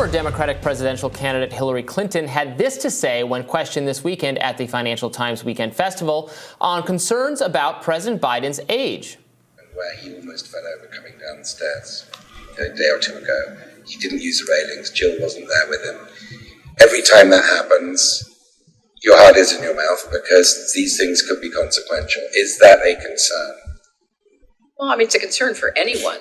Former Democratic presidential candidate Hillary Clinton had this to say when questioned this weekend at the Financial Times Weekend Festival on concerns about President Biden's age. Where he almost fell over coming down the stairs a day or two ago. He didn't use the railings. Jill wasn't there with him. Every time that happens, your heart is in your mouth because these things could be consequential. Is that a concern? Well, I mean, it's a concern for anyone.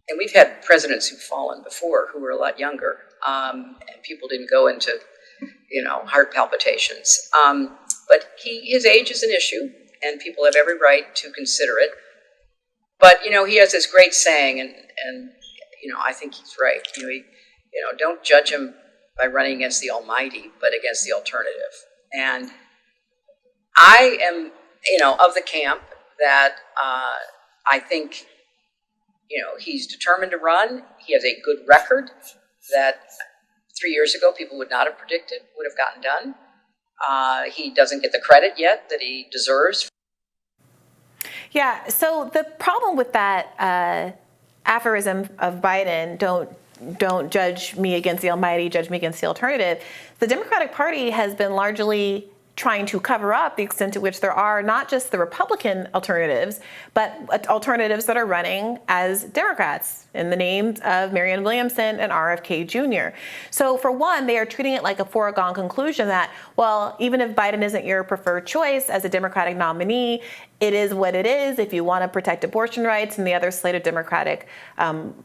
And we've had presidents who've fallen before who were a lot younger, and people didn't go into, heart palpitations. But his age is an issue, and people have every right to consider it. But, he has this great saying, and I think he's right. Don't judge him by running against the Almighty, but against the alternative. And I am, of the camp that I think, he's determined to run. He has a good record that 3 years ago people would not have predicted would have gotten done. He doesn't get the credit yet that he deserves. Yeah, so the problem with that aphorism of Biden, don't judge me against the Almighty, judge me against the alternative, the Democratic Party has been largely trying to cover up the extent to which there are not just the Republican alternatives, but alternatives that are running as Democrats in the names of Marianne Williamson and RFK Jr. So for one, they are treating it like a foregone conclusion that, well, even if Biden isn't your preferred choice as a Democratic nominee, it is what it is. If you want to protect abortion rights and the other slate of Democratic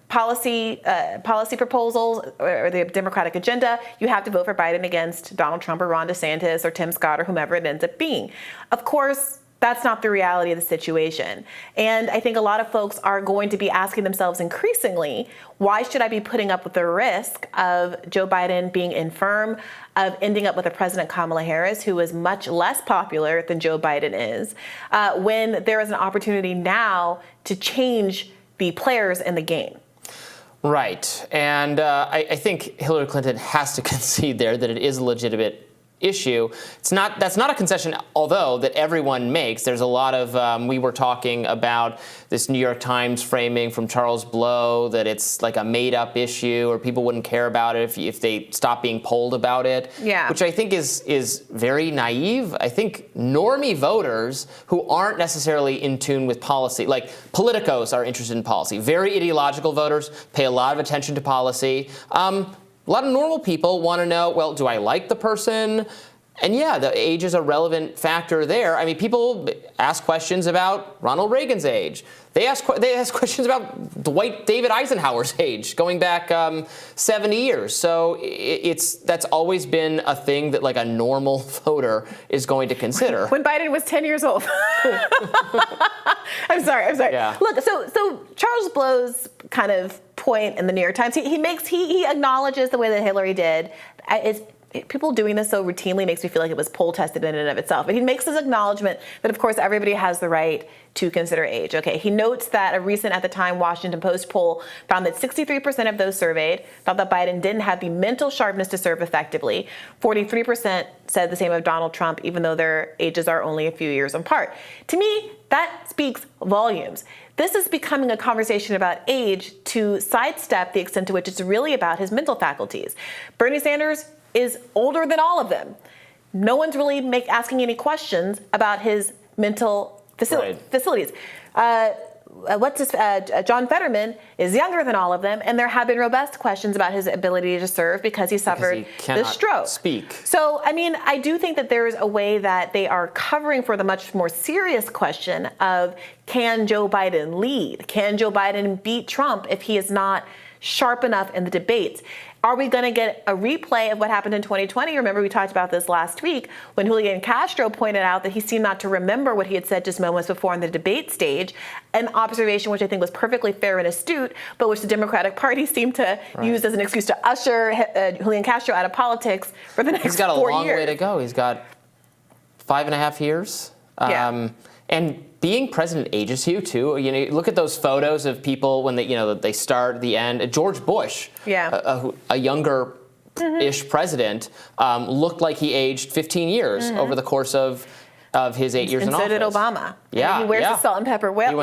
policy proposals or the Democratic agenda, you have to vote for Biden against Donald Trump or Ron DeSantis or Tim Scott or whomever it ends up being. Of course, that's not the reality of the situation. And I think a lot of folks are going to be asking themselves increasingly, why should I be putting up with the risk of Joe Biden being infirm, of ending up with a President Kamala Harris who is much less popular than Joe Biden is, when there is an opportunity now to change the players in the game? Right. And I think Hillary Clinton has to concede there that it is a legitimate issue. That's not a concession, although, that everyone makes. There's a lot of, we were talking about this New York Times framing from Charles Blow that it's like a made-up issue or people wouldn't care about it if they stop being polled about it, which I think is very naive. I think normie voters who aren't necessarily in tune with policy, like politicos are interested in policy. Very ideological voters pay a lot of attention to policy. A lot of normal people want to know, well, do I like the person? And yeah, the age is a relevant factor there. I mean, people ask questions about Ronald Reagan's age. They ask questions about Dwight David Eisenhower's age, going back 70 years. So that's always been a thing that like a normal voter is going to consider. When Biden was 10 years old. I'm sorry. Yeah. Look, so Charles Blow's kind of point in the New York Times, he acknowledges the way that Hillary did. People doing this so routinely makes me feel like it was poll tested in and of itself. But he makes this acknowledgement that, of course, everybody has the right to consider age. Okay, he notes that a recent, at the time, Washington Post poll found that 63% of those surveyed thought that Biden didn't have the mental sharpness to serve effectively. 43% said the same of Donald Trump, even though their ages are only a few years apart. To me, that speaks volumes. This is becoming a conversation about age to sidestep the extent to which it's really about his mental faculties. Bernie Sanders is older than all of them. No one's really asking any questions about his mental facilities. John Fetterman is younger than all of them, and there have been robust questions about his ability to serve because he suffered the stroke. So, I mean, I do think that there is a way that they are covering for the much more serious question of, can Joe Biden lead? Can Joe Biden beat Trump if he is not sharp enough in the debates? Are we going to get a replay of what happened in 2020? Remember, we talked about this last week when Julian Castro pointed out that he seemed not to remember what he had said just moments before on the debate stage, an observation which I think was perfectly fair and astute, but which the Democratic Party seemed to use as an excuse to usher Julian Castro out of politics for the next 4 years. He's got a long way to go. He's got 5.5 years. And being president ages you too. You know, look at those photos of people when they start, the end. George Bush, a younger-ish president, looked like he aged 15 years over the course of of his 8 years in office. And so did Obama. Yeah, and he wears the salt and pepper well,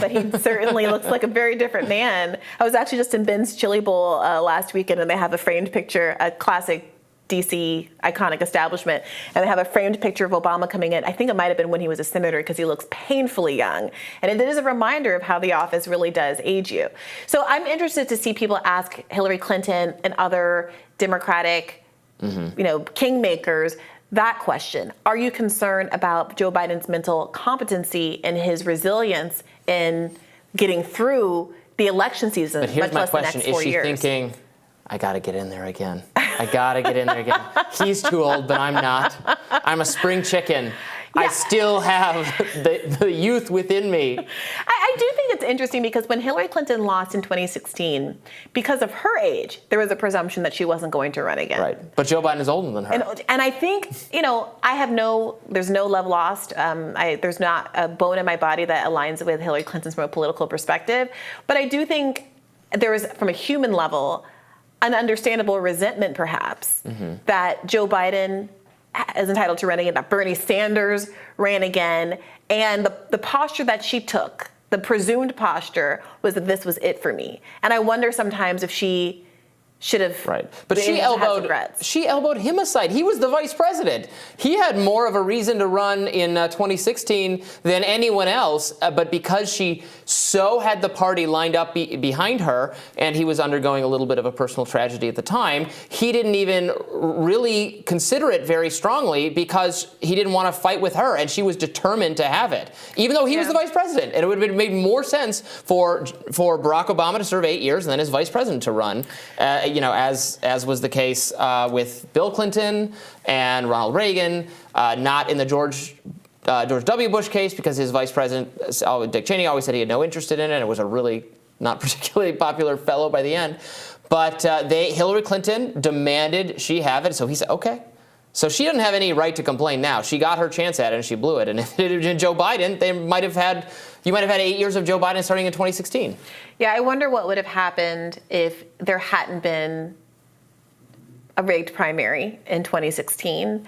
but he certainly looks like a very different man. I was actually just in Ben's Chili Bowl last weekend, and they have a framed picture, a classic DC iconic establishment, and they have a framed picture of Obama coming in. I think it might have been when he was a senator, because he looks painfully young. And it is a reminder of how the office really does age you. So I'm interested to see people ask Hillary Clinton and other Democratic, kingmakers that question. Are you concerned about Joe Biden's mental competency and his resilience in getting through the election season, but here's much my less question. the next 4 years? Is she thinking, I got to get in there again. I got to get in there again. He's too old, but I'm not. I'm a spring chicken. Yeah. I still have the youth within me. I do think it's interesting, because when Hillary Clinton lost in 2016, because of her age, there was a presumption that she wasn't going to run again. Right. But Joe Biden is older than her. And I think, there's no love lost. There's not a bone in my body that aligns with Hillary Clinton's from a political perspective. But I do think there is, from a human level, an understandable resentment, perhaps, that Joe Biden is entitled to run again, that Bernie Sanders ran again, and the posture that she took, the presumed posture, was that this was it for me. And I wonder sometimes if she should have. Right. But she elbowed him aside. He was the vice president. He had more of a reason to run in 2016 than anyone else. But because she so had the party lined up behind her, and he was undergoing a little bit of a personal tragedy at the time, he didn't even really consider it very strongly, because he didn't want to fight with her, and she was determined to have it, even though he was the vice president. And it would have made more sense for Barack Obama to serve 8 years and then his vice president to run. As was the case with Bill Clinton and Ronald Reagan, not in the George W. Bush case, because his vice president, Dick Cheney, always said he had no interest in it, and it was a really not particularly popular fellow by the end. But Hillary Clinton demanded she have it, so he said, okay. So she doesn't have any right to complain now. She got her chance at it, and she blew it. And if it had been Joe Biden, you might have had 8 years of Joe Biden starting in 2016. Yeah, I wonder what would have happened if there hadn't been a rigged primary in 2016.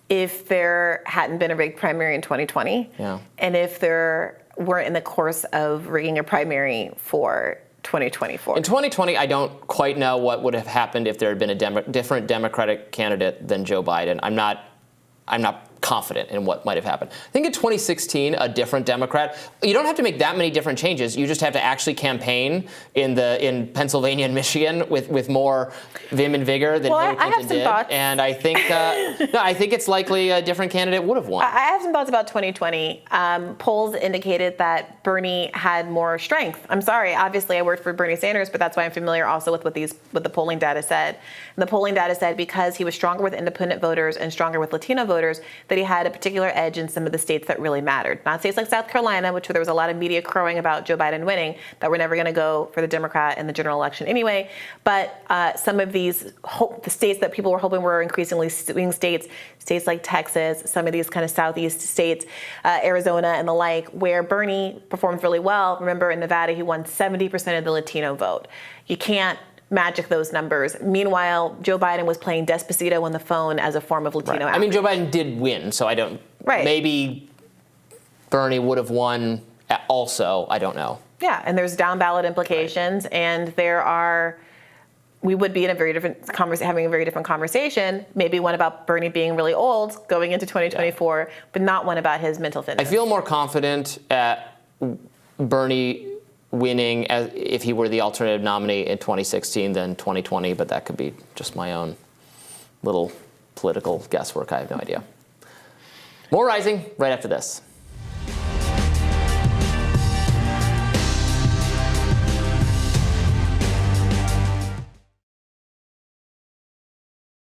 If there hadn't been a rigged primary in 2020. Yeah. And if there weren't in the course of rigging a primary for 2024. In 2020, I don't quite know what would have happened if there had been a different Democratic candidate than Joe Biden. I'm not confident in what might have happened. I think in 2016, a different Democrat, you don't have to make that many different changes. You just have to actually campaign in Pennsylvania and Michigan with more vim and vigor than Hillary Clinton did. Thoughts. And I think I think it's likely a different candidate would have won. I have some thoughts about 2020. Polls indicated that Bernie had more strength. I'm sorry, obviously I worked for Bernie Sanders, but that's why I'm familiar also with what the polling data said. And the polling data said because he was stronger with independent voters and stronger with Latino voters, that he had a particular edge in some of the states that really mattered. Not states like South Carolina, which there was a lot of media crowing about Joe Biden winning, that we're never going to go for the Democrat in the general election anyway. But some of the states that people were hoping were increasingly swing states, states like Texas, some of these kind of southeast states, Arizona and the like, where Bernie performed really well. Remember, in Nevada, he won 70% of the Latino vote. You can't magic those numbers. Meanwhile, Joe Biden was playing Despacito on the phone as a form of Latino outreach. I mean, Joe Biden did win, so I don't. Right. Maybe Bernie would have won also. I don't know. Yeah, and there's down ballot implications, and we would be in a very different having a very different conversation. Maybe one about Bernie being really old going into 2024, but not one about his mental fitness. I feel more confident at Bernie winning if he were the alternative nominee in 2016 than 2020, but that could be just my own little political guesswork. I have no idea. More Rising right after this.